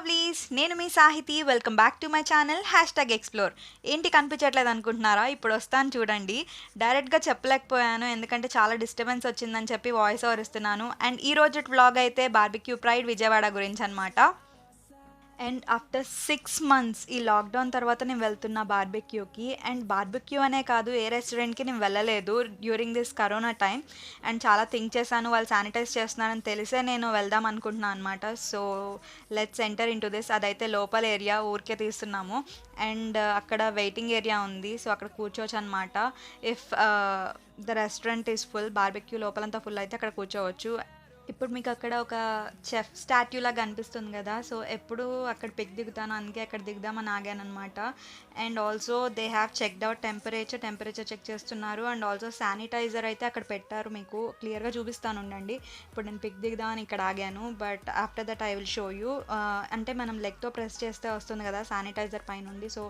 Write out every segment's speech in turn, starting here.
Lovelies, నేను మీ Sahithi. Welcome back to my channel #explore. ఏంటి కనిపించట్లేదు అనుకుంటున్నారా? ఇప్పుడు వస్తాను చూడండి. డైరెక్ట్గా చెప్పలేకపోయాను ఎందుకంటే చాలా డిస్టర్బెన్స్ వచ్చిందని చెప్పి వాయిస్ ఓవర్ ఇస్తున్నాను. అండ్ ఈ రోజు వ్లాగ్ అయితే బార్బిక్యూ ప్రైడ్ విజయవాడ గురించి అనమాట. అండ్ ఆఫ్టర్ 6 months ఈ లాక్డౌన్ తర్వాత నేను వెళ్తున్నా బార్బెక్యూకి. అండ్ బార్బెక్యూ అనే కాదు, ఏ రెస్టారెంట్కి నేను వెళ్ళలేదు during this corona time. And చాలా థింక్ చేశాను, వాళ్ళు శానిటైజ్ చేస్తున్నారని తెలిసే నేను వెళ్దాం అనుకుంటున్నాను అనమాట. So let's enter in to this. అదైతే లోపల ఏరియా, ఊరికే తీస్తున్నాము. అండ్ అక్కడ వెయిటింగ్ ఏరియా ఉంది, సో అక్కడ కూర్చోవచ్చు అనమాట. If the restaurant is full, barbecue లోపలంతా ఫుల్ అయితే అక్కడ కూర్చోవచ్చు. ఇప్పుడు మీకు అక్కడ ఒక చెఫ్ స్టాట్యూ లాగా అనిపిస్తుంది కదా, సో ఎప్పుడు అక్కడ పిక్ దిగుతాను, అందుకే అక్కడ దిగుదామని ఆగానమాట. And also they have checked out temperature check చేస్తున్నారు. అండ్ ఆల్సో శానిటైజర్ అయితే అక్కడ పెట్టారు, మీకు క్లియర్గా చూపిస్తాను ఉండండి. ఇప్పుడు నేను పిక్ దిగుదామని ఇక్కడ ఆగాను, but after that I will show you. అంటే మనం లెగ్తో ప్రెస్ చేస్తే వస్తుంది కదా శానిటైజర్ పైనుండి, సో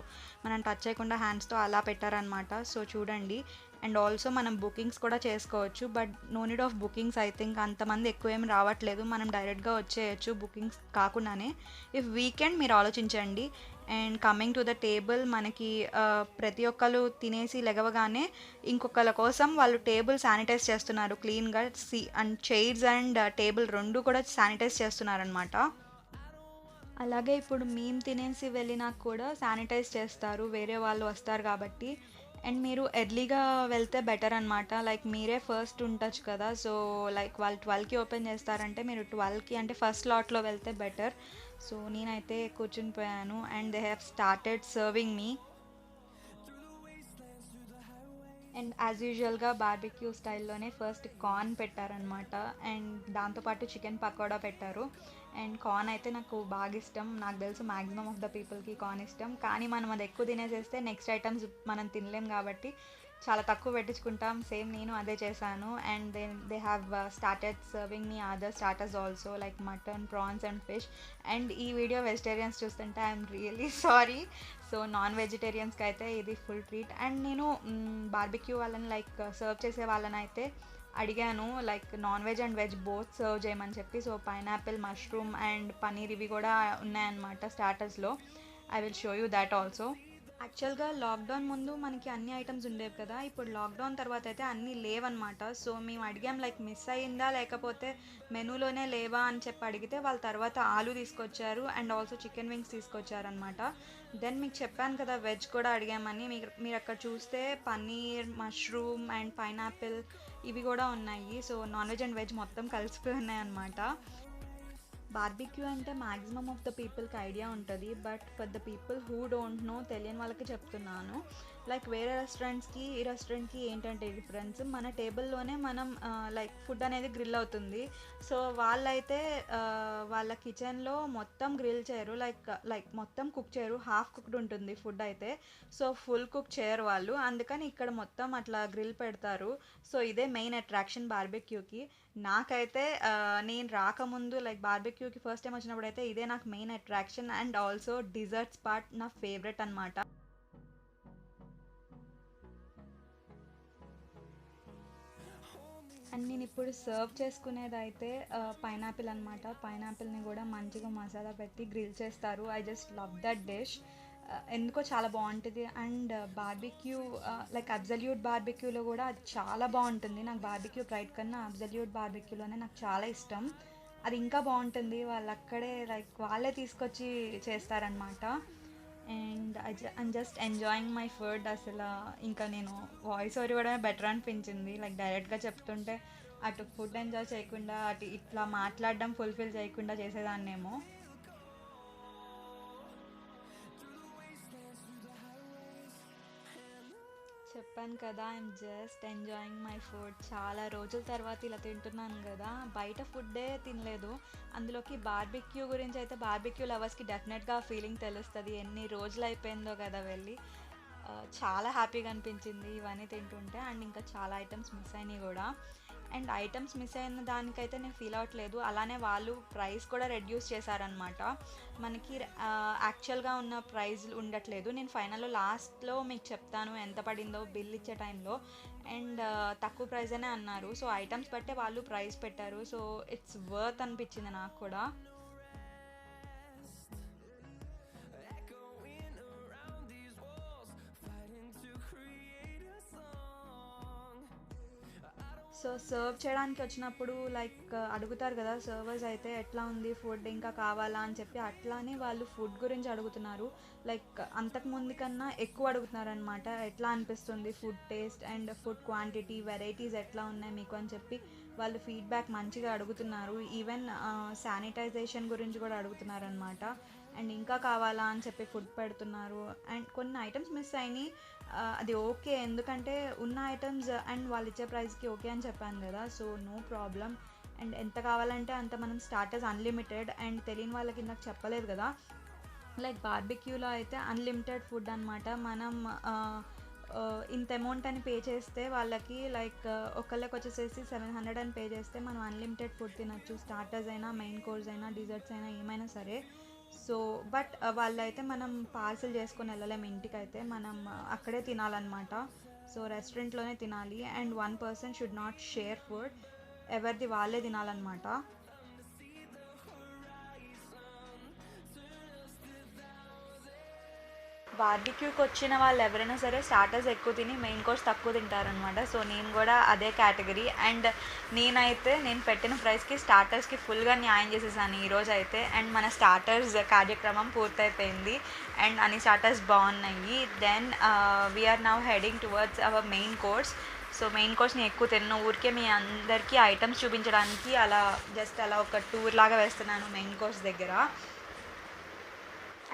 మనం టచ్ చేయకుండా హ్యాండ్స్తో అలా పెట్టారనమాట. సో చూడండి. అండ్ ఆల్సో మనం బుకింగ్స్ కూడా చేసుకోవచ్చు, but no need of bookings. I think అంతమంది ఎక్కువ ఏమి రావట్లేదు, మనం డైరెక్ట్గా వచ్చేయచ్చు బుకింగ్స్ కాకుండానే. ఇఫ్ వీకెండ్ మీరు ఆలోచించండి. And coming to the table, మనకి ప్రతి ఒక్కరు తినేసి లెగవగానే ఇంకొకళ్ళ కోసం వాళ్ళు టేబుల్ శానిటైజ్ చేస్తున్నారు క్లీన్గా. అండ్ చైర్స్ అండ్ టేబుల్ రెండు కూడా శానిటైజ్ చేస్తున్నారనమాట. అలాగే ఇప్పుడు మేము తినేసి వెళ్ళినా కూడా శానిటైజ్ చేస్తారు, వేరే వాళ్ళు వస్తారు కాబట్టి. అండ్ మీరు ఎర్లీగా వెళ్తే బెటర్ అనమాట. లైక్ మీరే ఫస్ట్ ఉండొచ్చు కదా, సో లైక్ వాళ్ళు 12కి ఓపెన్ చేస్తారంటే మీరు 12కి అంటే ఫస్ట్ లాట్లో వెళ్తే బెటర్. సో నేనైతే కూర్చుని పోయాను. And they have started serving me. And as యూజువల్గా బార్బిక్యూ స్టైల్లోనే ఫస్ట్ కార్న్ పెట్టారనమాట. అండ్ దాంతోపాటు చికెన్ పకోడా పెట్టారు. అండ్ కార్న్ అయితే నాకు బాగా ఇష్టం, నాకు తెలుసు మ్యాక్సిమం ఆఫ్ ద పీపుల్కి కార్న్ ఇష్టం. కానీ మనం అది ఎక్కువ తినేసేస్తే నెక్స్ట్ ఐటమ్స్ మనం తినలేం కాబట్టి చాలా తక్కువ పెట్టించుకుంటాం. సేమ్ నేను అదే చేశాను. And they have started serving me other starters also, like mutton, prawns and fish. And ఈ వీడియో వెజిటేరియన్స్ చూస్తుంటే I'm really sorry. So non వెజిటేరియన్స్కి అయితే ఇది ఫుల్ ట్రీట్. అండ్ నేను బార్బిక్యూ వాళ్ళని లైక్ సర్వ్ చేసే వాళ్ళని అయితే అడిగాను, like non veg and veg both serve చేయమని చెప్పి. So pineapple, mushroom and paneer ఇవి కూడా ఉన్నాయన్నమాట స్టార్టర్స్లో. I will show you that also. యాక్చువల్గా లాక్డౌన్ ముందు మనకి అన్ని ఐటమ్స్ ఉండేవి కదా, ఇప్పుడు లాక్డౌన్ తర్వాత అయితే అన్నీ లేవన్నమాట. సో మేము అడిగాం లైక్ మిస్ అయ్యిందా లేకపోతే మెనూలోనే లేవా అని చెప్పి అడిగితే వాళ్ళ తర్వాత ఆలు తీసుకొచ్చారు అండ్ ఆల్సో చికెన్ వింగ్స్ తీసుకొచ్చారనమాట. దెన్ మీకు చెప్పాను కదా వెజ్ కూడా అడిగామని, మీరు అక్కడ చూస్తే పన్నీర్, మష్రూమ్ అండ్ పైనాపిల్ ఇవి కూడా ఉన్నాయి. So non veg and veg మొత్తం కలిసిపోయి ఉన్నాయన్నమాట. బార్బిక్యూ అంటే మ్యాక్సిమమ్ ఆఫ్ ద పీపుల్కి ఐడియా ఉంటుంది, but for the people who don't know, తెలియని వాళ్ళకి చెప్తున్నాను. లైక్ వేరే రెస్టారెంట్స్కి ఈ రెస్టారెంట్కి ఏంటంటే డిఫరెన్స్, మన టేబుల్లోనే మనం లైక్ ఫుడ్ అనేది గ్రిల్ అవుతుంది. సో వాళ్ళైతే వాళ్ళ కిచెన్లో మొత్తం గ్రిల్ చేయరు, లైక్ మొత్తం కుక్ చేయరు, హాఫ్ కుక్డ్ ఉంటుంది ఫుడ్ అయితే. సో ఫుల్ కుక్ చేయరు వాళ్ళు, అందుకని ఇక్కడ మొత్తం అట్లా గ్రిల్ పెడతారు. సో ఇదే మెయిన్ అట్రాక్షన్ బార్బెక్యూకి. నాకైతే నేను రాకముందు లైక్ బార్బెక్యూకి ఫస్ట్ టైం వచ్చినప్పుడు అయితే ఇదే నాకు main attraction. And also desserts part నా ఫేవరెట్ అనమాట. అండ్ నేను ఇప్పుడు సర్వ్ చేసుకునేది అయితే పైనాపిల్ అనమాట. పైనాపిల్ని కూడా మంచిగా మసాలా పెట్టి గ్రిల్ చేస్తారు. I just love that dish, ఎందుకో చాలా బాగుంటుంది. అండ్ బార్బిక్యూ లైక్ అబ్జల్యూట్ బార్బిక్యూలో కూడా అది చాలా బాగుంటుంది. నాకు బార్బిక్యూ ప్రైడ్ కన్నా అబ్జల్యూట్ బార్బిక్యూలోనే నాకు చాలా ఇష్టం, అది ఇంకా బాగుంటుంది. వాళ్ళు అక్కడే లైక్ వాళ్ళే తీసుకొచ్చి చేస్తారనమాట. And I'm just enjoying my food. అసలు ఇంకా నేను వాయిస్ ఓవర్ ఇవ్వడమే బెటర్ అనిపించింది, లైక్ డైరెక్ట్గా చెప్తుంటే అటు ఫుడ్ ఎంజాయ్ చేయకుండా అటు ఇట్లా మాట్లాడడం ఫుల్ఫిల్ చేయకుండా చేసేదాన్నేమో. చెప్పాను కదా, I'm just enjoying my food. చాలా రోజుల తర్వాత ఇలా తింటున్నాను కదా, బయట ఫుడ్డే తినలేదు. అందులోకి బార్బిక్యూ గురించి అయితే బార్బిక్యూ లవర్స్కి డెఫినెట్గా ఫీలింగ్ తెలుస్తుంది, ఎన్ని రోజులు అయిపోయిందో కదా వెళ్ళి. చాలా హ్యాపీగా అనిపించింది ఇవన్నీ తింటుంటే. అండ్ ఇంకా చాలా ఐటమ్స్ మిస్ అయినాయి కూడా. అండ్ ఐటమ్స్ మిస్ అయిన దానికైతే నేను ఫీల్ అవ్వట్లేదు, అలానే వాళ్ళు ప్రైస్ కూడా రెడ్యూస్ చేశారనమాట. మనకి యాక్చువల్గా ఉన్న ప్రైస్ ఉండట్లేదు. నేను ఫైనల్లో లాస్ట్లో మీకు చెప్తాను ఎంత పడిందో బిల్ ఇచ్చే టైంలో. అండ్ తక్కువ ప్రైస్ అనే అన్నారు, సో ఐటమ్స్ బట్టే వాళ్ళు ప్రైస్ పెట్టారు. సో ఇట్స్ వర్త్ అనిపించింది నాకు కూడా. సో సర్వ్ చేయడానికి వచ్చినప్పుడు లైక్ అడుగుతారు కదా సర్వర్స్ అయితే ఎట్లా ఉంది ఫుడ్ ఇంకా కావాలా అని చెప్పి, అట్లానే వాళ్ళు ఫుడ్ గురించి అడుగుతున్నారు. లైక్ అంతకుముందు కన్నా ఎక్కువ అడుగుతున్నారు అనమాట. ఎట్లా అనిపిస్తుంది food taste and food quantity varieties ఎట్లా ఉన్నాయి మీకు అని చెప్పి వాళ్ళు ఫీడ్బ్యాక్ మంచిగా అడుగుతున్నారు. ఈవెన్ శానిటైజేషన్ గురించి కూడా అడుగుతున్నారు అనమాట. అండ్ ఇంకా కావాలా అని చెప్పి ఫుడ్ పెడుతున్నారు. అండ్ కొన్ని ఐటమ్స్ మిస్ అయినాయి, అది ఓకే, ఎందుకంటే ఉన్న ఐటమ్స్ అండ్ వాళ్ళు ఇచ్చే ప్రైస్కి ఓకే అని చెప్పాను కదా, సో నో ప్రాబ్లం. అండ్ ఎంత కావాలంటే అంత మనం స్టార్టర్స్ అన్లిమిటెడ్. అండ్ తెలియని వాళ్ళకి నాకు చెప్పలేదు కదా, లైక్ బార్బిక్యూలో అయితే అన్లిమిటెడ్ ఫుడ్ అనమాట. మనం ఇంత అమౌంట్ అని పే చేస్తే వాళ్ళకి లైక్ ఒకళ్ళకి వచ్చేసేసి 700 అని పే చేస్తే మనం అన్లిమిటెడ్ ఫుడ్ తినచ్చు. స్టార్టర్స్ అయినా మెయిన్ కోర్స్ అయినా డిజర్ట్స్ అయినా ఏమైనా సరే. సో బట్ వాళ్ళైతే మనం పార్సిల్ చేసుకొని వెళ్ళలేము ఇంటికైతే, మనం అక్కడే తినాలన్నమాట. సో రెస్టారెంట్లోనే తినాలి. And 1 person should not share food, ఎవరిది వాళ్ళే తినాలన్నమాట. బార్బిక్యూకి వచ్చిన వాళ్ళు ఎవరైనా సరే స్టార్టర్స్ ఎక్కువ తిని మెయిన్ కోర్స్ తక్కువ తింటారనమాట. సో నేను కూడా అదే కేటగిరీ. అండ్ నేను పెట్టిన ప్రైస్కి స్టార్టర్స్కి ఫుల్గా న్యాయం చేసేసాను ఈరోజు అయితే. అండ్ మన స్టార్టర్స్ కార్యక్రమం పూర్తయిపోయింది అండ్ అన్ని స్టార్టర్స్ బాగున్నాయి. Then we're now heading towards our main course. So main కోర్స్ని ఎక్కువ తిన్న ఊరికే మీ అందరికీ ఐటమ్స్ చూపించడానికి అలా జస్ట్ అలా ఒక టూర్ లాగా వేస్తున్నాను మెయిన్ కోర్స్ దగ్గర.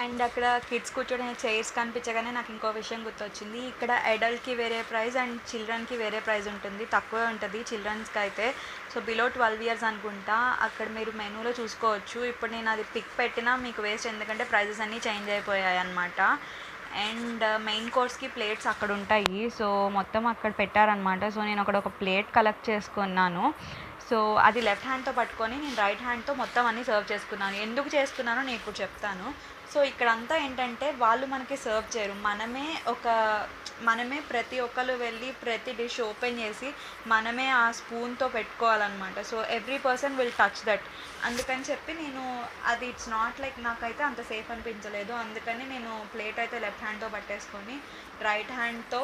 అండ్ అక్కడ కిడ్స్ కూర్చోనే చైర్స్ కనిపించగానే నాకు ఇంకో విషయం గుర్తొచ్చింది. ఇక్కడ అడల్ట్కి వేరే ప్రైస్ అండ్ చిల్డ్రన్కి వేరే ప్రైస్ ఉంటుంది, తక్కువే ఉంటుంది చిల్డ్రన్స్కి అయితే. సో బిలో 12 years అనుకుంటా. అక్కడ మీరు మెనూలో చూసుకోవచ్చు. ఇప్పుడు నేను అది పిక్ పెట్టినా మీకు వేస్ట్, ఎందుకంటే ప్రైజెస్ అన్నీ చేంజ్ అయిపోయాయి అనమాట. అండ్ మెయిన్ కోర్స్కి ప్లేట్స్ అక్కడ ఉంటాయి, సో మొత్తం అక్కడ పెట్టారనమాట. సో నేను అక్కడ ఒక ప్లేట్ కలెక్ట్ చేసుకున్నాను. సో అది లెఫ్ట్ హ్యాండ్తో పట్టుకొని నేను రైట్ హ్యాండ్తో మొత్తం అన్నీ సర్వ్ చేసుకున్నాను. ఎందుకు చేసుకున్నానో నేను ఇప్పుడు చెప్తాను. సో ఇక్కడంతా ఏంటంటే వాళ్ళు మనకి సర్వ్ చేయరు, మనమే ప్రతి ఒక్కరు వెళ్ళి ప్రతి డిష్ ఓపెన్ చేసి మనమే ఆ స్పూన్తో పెట్టుకోవాలన్నమాట. So every person will touch that. అందుకని చెప్పి నేను అది ఇట్స్ నాట్ లైక్, నాకైతే అంత సేఫ్ అనిపించలేదు. అందుకని నేను ప్లేట్ అయితే లెఫ్ట్ హ్యాండ్తో పట్టేసుకొని రైట్ హ్యాండ్తో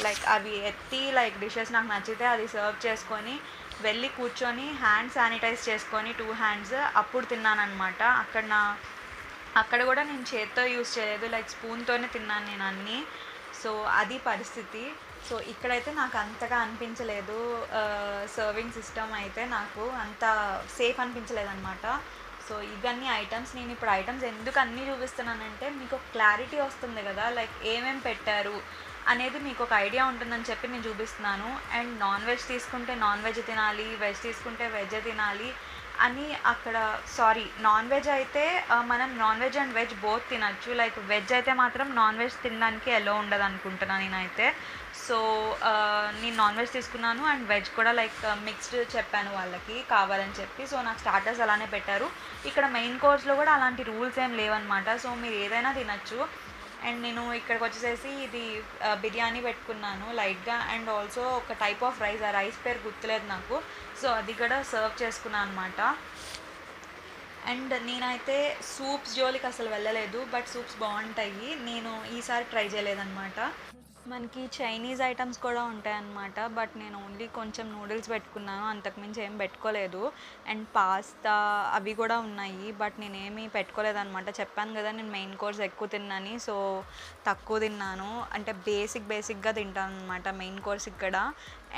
లైక్ అవి ఎత్తి లైక్ డిషెస్ నాకు నచ్చితే అది సర్వ్ చేసుకొని వెళ్ళి కూర్చొని హ్యాండ్ శానిటైజ్ చేసుకొని 2 hands అప్పుడు తిన్నానమాట. అక్కడ కూడా నేను చేత్తో యూస్ చేయలేదు, లైక్ స్పూన్తోనే తిన్నాను నేను అన్నీ. సో అది పరిస్థితి. సో ఇక్కడైతే నాకు అంతగా అనిపించలేదు, సర్వింగ్ సిస్టమ్ అయితే నాకు అంత సేఫ్ అనిపించలేదు అనమాట. సో ఇవన్నీ ఐటమ్స్. నేను ఇప్పుడు ఐటమ్స్ ఎందుకు అన్నీ చూపిస్తున్నానంటే మీకు క్లారిటీ వస్తుంది కదా, లైక్ ఏమేమి పెట్టారు అనేది మీకు ఒక ఐడియా ఉంటుందని చెప్పి నేను చూపిస్తున్నాను. అండ్ నాన్ వెజ్ తీసుకుంటే నాన్ వెజ్ తినాలి, వెజ్ తీసుకుంటే వెజ్ తినాలి అని అక్కడ నాన్ వెజ్ అయితే మనం non veg and veg both తినచ్చు. లైక్ వెజ్ అయితే మాత్రం నాన్ వెజ్ తినడానికి ఎలో ఉండదు అనుకుంటున్నాను నేనైతే. సో నేను నాన్ వెజ్ తీసుకున్నాను అండ్ వెజ్ కూడా లైక్ మిక్స్డ్ చెప్పాను వాళ్ళకి కావాలని చెప్పి. సో నాకు స్టార్టర్స్ అలానే పెట్టారు. ఇక్కడ మెయిన్ కోర్స్లో కూడా అలాంటి రూల్స్ ఏం లేవన్నమాట. సో మీరు ఏదైనా తినచ్చు. అండ్ నేను ఇక్కడికి వచ్చేసేసి ఇది బిర్యానీ పెట్టుకున్నాను లైట్గా. అండ్ ఆల్సో ఒక టైప్ ఆఫ్ రైస్, ఆ రైస్ పేరు గుర్తులేదు నాకు. సో అది కూడా సర్వ్ చేసుకున్నాను అనమాట. అండ్ నేనైతే సూప్స్ జోలికి అసలు వెళ్ళలేదు, బట్ సూప్స్ బాగుంటాయి. నేను ఈసారి ట్రై చేయలేదన్నమాట. మనకి చైనీస్ ఐటమ్స్ కూడా ఉంటాయన్నమాట, బట్ నేను ఓన్లీ కొంచెం నూడిల్స్ పెట్టుకున్నాను, అంతకుమించి ఏం పెట్టుకోలేదు. అండ్ పాస్తా అవి కూడా ఉన్నాయి, బట్ నేనేమీ పెట్టుకోలేదన్నమాట. చెప్పాను కదా నేను మెయిన్ కోర్స్ ఎక్కువ తిన్నాను, సో తక్కువ తిన్నాను. అంటే బేసిక్గా తింటాను అనమాట మెయిన్ కోర్స్ ఇక్కడ.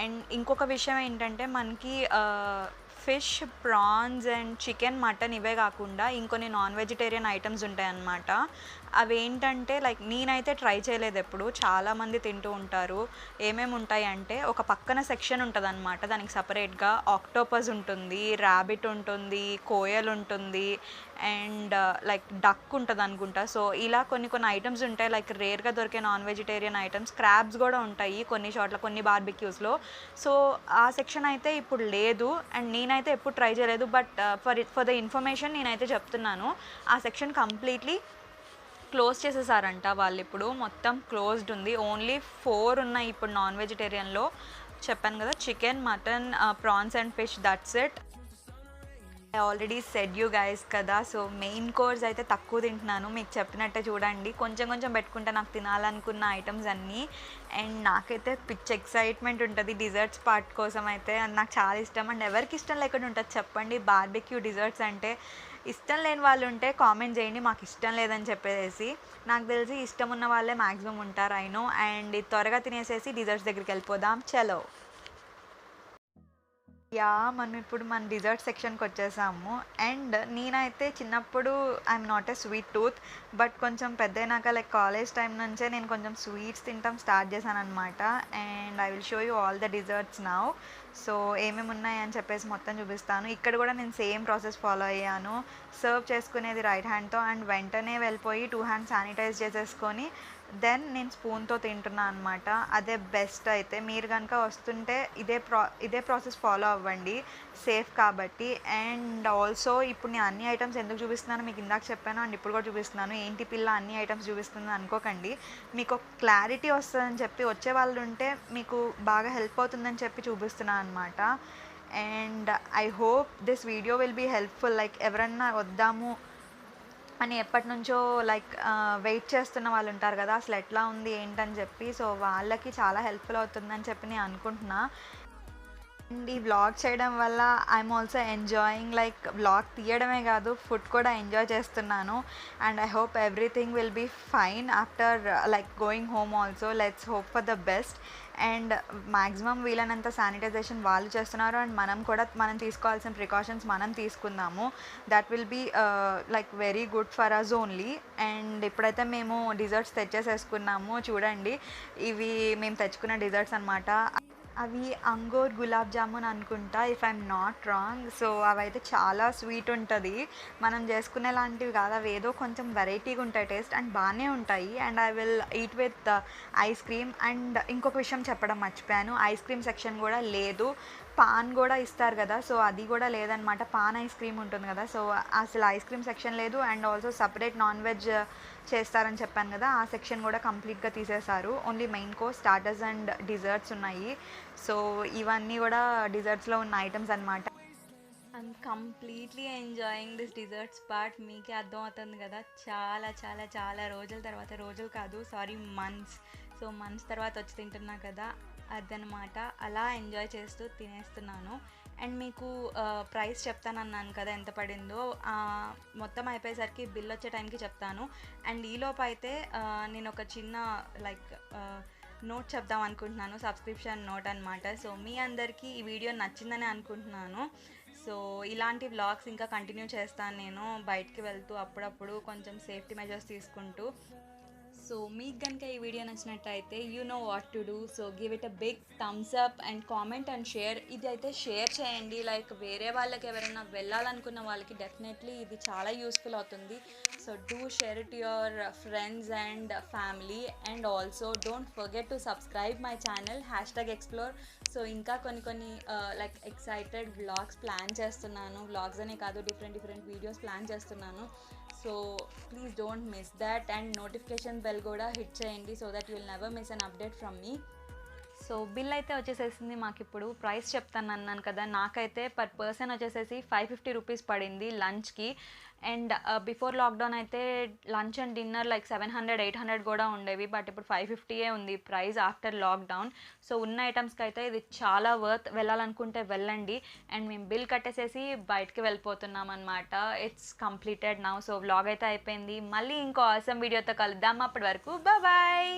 అండ్ ఇంకొక విషయం ఏంటంటే మనకి fish, prawns and chicken, mutton ఇవే కాకుండా ఇంకొన్ని నాన్ వెజిటేరియన్ ఐటమ్స్ ఉంటాయన్నమాట. అవేంటంటే లైక్ నేనైతే ట్రై చేయలేదు ఎప్పుడు, చాలామంది తింటూ ఉంటారు. ఏమేమి ఉంటాయి అంటే ఒక పక్కన సెక్షన్ ఉంటుంది అనమాట, దానికి సపరేట్గా ఆక్టోపస్ ఉంటుంది, ర్యాబిట్ ఉంటుంది, కోయల్ ఉంటుంది అండ్ లైక్ డక్ ఉంటుంది అనుకుంటా. సో ఇలా కొన్ని ఐటమ్స్ ఉంటాయి, లైక్ రేర్గా దొరికే నాన్ వెజిటేరియన్ ఐటమ్స్. క్రాబ్స్ కూడా ఉంటాయి కొన్ని చోట్ల, కొన్ని బార్బిక్యూస్లో. సో ఆ సెక్షన్ అయితే ఇప్పుడు లేదు అండ్ నేనైతే ఎప్పుడు ట్రై చేయలేదు. బట్ ఫర్ ద ఇన్ఫర్మేషన్ నేనైతే చెప్తున్నాను, ఆ సెక్షన్ కంప్లీట్లీ క్లోజ్ చేసేసారంట వాళ్ళు. ఇప్పుడు మొత్తం క్లోజ్డ్ ఉంది. ఓన్లీ 4 ఉన్నాయి ఇప్పుడు నాన్ వెజిటేరియన్లో. చెప్పాను కదా, chicken, mutton, prawns and fish, that's it. I already said you guys కదా, సో మెయిన్ కోర్స్ అయితే తక్కువ తింటున్నాను, మీకు చెప్పినట్టే చూడండి. కొంచెం కొంచెం పెట్టుకుంటే నాకు తినాలనుకున్న ఐటమ్స్ అన్నీ. అండ్ నాకైతే పిచ్ ఎక్సైట్మెంట్ ఉంటుంది డిజర్ట్స్ పార్ట్ కోసం అయితే. అది నాకు చాలా ఇష్టం. అండ్ ఎవరికి ఇష్టం లేకుండా ఉంటుంది చెప్పండి బార్బిక్యూ డిజర్ట్స్ అంటే. ఇష్టం లేని వాళ్ళు ఉంటే కామెంట్ చేయండి మాకు ఇష్టం లేదని చెప్పేసి. నాకు తెలిసి ఇష్టం ఉన్న వాళ్ళే మ్యాక్సిమం ఉంటారు ఐ నో. అండ్ త్వరగా తినేసేసి డిజర్ట్స్ దగ్గరికి వెళ్ళిపోదాం, చలో. మనం ఇప్పుడు మన డిజర్ట్ సెక్షన్కి వచ్చేసాము. అండ్ నేనైతే చిన్నప్పుడు I'm not a sweet tooth, but కొంచెం పెద్దయినాక లైక్ కాలేజ్ టైం నుంచే నేను కొంచెం స్వీట్స్ తింటాం స్టార్ట్ చేశాను అనమాట. And I will show you all the desserts now. So ఏమేమి ఉన్నాయని చెప్పేసి మొత్తం చూపిస్తాను. ఇక్కడ కూడా నేను సేమ్ ప్రాసెస్ ఫాలో అయ్యాను. సర్వ్ చేసుకునేది రైట్ హ్యాండ్తో అండ్ వెంటనే వెళ్ళిపోయి 2 హ్యాండ్స్ శానిటైజ్ చేసేసుకొని దెన్ నేను స్పూన్తో తింటున్నాను అనమాట. అదే బెస్ట్. అయితే మీరు కనుక వస్తుంటే ఇదే ప్రాసెస్ ఫాలో అవ్వండి, సేఫ్ కాబట్టి. అండ్ ఆల్సో ఇప్పుడు నేను అన్ని ఐటమ్స్ ఎందుకు చూపిస్తున్నాను మీకు ఇందాక చెప్పాను అండ్ ఇప్పుడు కూడా చూపిస్తున్నాను. ఏంటి పిల్ల అన్ని ఐటమ్స్ చూపిస్తుంది అనుకోకండి, మీకు క్లారిటీ వస్తుందని చెప్పి, వచ్చే వాళ్ళు ఉంటే మీకు బాగా హెల్ప్ అవుతుందని చెప్పి చూపిస్తున్నాను అనమాట. And I hope this video will be helpful. Like ఎవరన్నా వద్దాము అని ఎప్పటి నుంచో లైక్ వెయిట్ చేస్తున్న వాళ్ళు ఉంటారు కదా, అసలు ఎట్లా ఉంది ఏంటని చెప్పి. సో వాళ్ళకి చాలా హెల్ప్ఫుల్ అవుతుందని చెప్పి నేను అనుకుంటున్నా. అండ్ ఈ వ్లాగ్ చేయడం వల్ల I'm also enjoying, like vlog తీయడమే కాదు ఫుడ్ కూడా ఎంజాయ్ చేస్తున్నాను. And I hope everything will be fine after like going home also. Let's hope for the best. And maximum వీలైనంత శానిటైజేషన్ వాళ్ళు చేస్తున్నారు అండ్ మనం తీసుకోవాల్సిన ప్రికాషన్స్ మనం తీసుకుందాము. That will be like very good for us only. And ఇప్పుడైతే మేము desserts తెచ్చేసేసుకున్నాము. చూడండి, ఇవి మేము తెచ్చుకున్న డిజర్ట్స్ అనమాట. అవి అంగూర్ గులాబ్ జామున్ అనుకుంటా, if I'm not wrong. So అవైతే చాలా స్వీట్ ఉంటుంది, మనం చేసుకునే లాంటివి కాదు. అవి ఏదో కొంచెం వెరైటీగా ఉంటాయి టేస్ట్ అండ్ బాగానే ఉంటాయి. And I will eat with ice cream. And ఇంకొక విషయం చెప్పడం మర్చిపోయాను, ఐస్ క్రీమ్ సెక్షన్ కూడా లేదు. పాన్ కూడా ఇస్తారు కదా, సో అది కూడా లేదనమాట. పాన్ ఐస్ క్రీమ్ ఉంటుంది కదా, సో అసలు ఐస్ క్రీమ్ సెక్షన్ లేదు. And also separate non veg చేస్తారని చెప్పాను కదా, ఆ సెక్షన్ కూడా కంప్లీట్గా తీసేశారు. Only main course, starters and desserts ఉన్నాయి. సో ఇవన్నీ కూడా డిజర్ట్స్లో ఉన్న ఐటమ్స్ అనమాట. I'm completely enjoying this desserts part. మీకే అర్థమవుతుంది కదా, చాలా చాలా చాలా రోజుల తర్వాత, రోజులు కాదు సారీ మంత్స్, సో మంత్స్ తర్వాత వచ్చి తింటున్నా కదా, అదనమాట. అలా ఎంజాయ్ చేస్తూ తినేస్తున్నాను. అండ్ మీకు ప్రైస్ చెప్తానన్నాను కదా ఎంత పడిందో, మొత్తం అయిపోయేసరికి బిల్ వచ్చే టైంకి చెప్తాను. అండ్ ఈలోపు అయితే నేను ఒక చిన్న లైక్ నోట్ చెప్దాం అనుకుంటున్నాను, సబ్స్క్రిప్షన్ నోట్ అనమాట. సో మీ అందరికీ ఈ వీడియో నచ్చిందని అనుకుంటున్నాను. సో ఇలాంటి వ్లాగ్స్ ఇంకా కంటిన్యూ చేస్తాను నేను, బయటికి వెళ్తూ అప్పుడప్పుడు కొంచెం సేఫ్టీ మెజర్స్ తీసుకుంటూ. సో మీకు కనుక ఈ వీడియో నచ్చినట్టయితే you know what to do. So give it a big thumbs up and comment and share. ఇది అయితే షేర్ చేయండి, లైక్ వేరే వాళ్ళకి ఎవరైనా వెళ్ళాలనుకున్న వాళ్ళకి డెఫినెట్లీ ఇది చాలా యూస్ఫుల్ అవుతుంది. So do share it your friends and family. And also don't forget to subscribe my channel #explore. So ఇంకా కొన్ని లైక్ ఎక్సైటెడ్ వ్లాగ్స్ ప్లాన్ చేస్తున్నాను. వ్లాగ్స్ అనే కాదు, డిఫరెంట్ వీడియోస్ ప్లాన్ చేస్తున్నాను. So please don't miss that. And notification bell కూడా hit చేయండి, so that you will never miss an update from me. So bill అయితే వచ్చేసేసింది. మాకు ఇప్పుడు ప్రైస్ చెప్తాను అన్నాను కదా, నాకైతే పర్ పర్సన్ వచ్చేసేసి 550 రూపీస్ పడింది లంచ్కి. అండ్ బిఫోర్ లాక్డౌన్ అయితే లంచ్ అండ్ డిన్నర్ లైక్ 700-800 కూడా ఉండేవి, బట్ ఇప్పుడు 550 ఉంది ప్రైస్ ఆఫ్టర్ లాక్డౌన్. సో ఉన్న ఐటమ్స్కి అయితే ఇది చాలా వర్త్. వెళ్ళాలనుకుంటే వెళ్ళండి. అండ్ మేము బిల్ కట్టేసేసి బయటికి వెళ్ళిపోతున్నాం అనమాట. It's completed now. So vlog అయితే అయిపోయింది. మళ్ళీ ఇంకో ఆసమ్ వీడియోతో కలుద్దాం. అప్పటి వరకు బాయ్.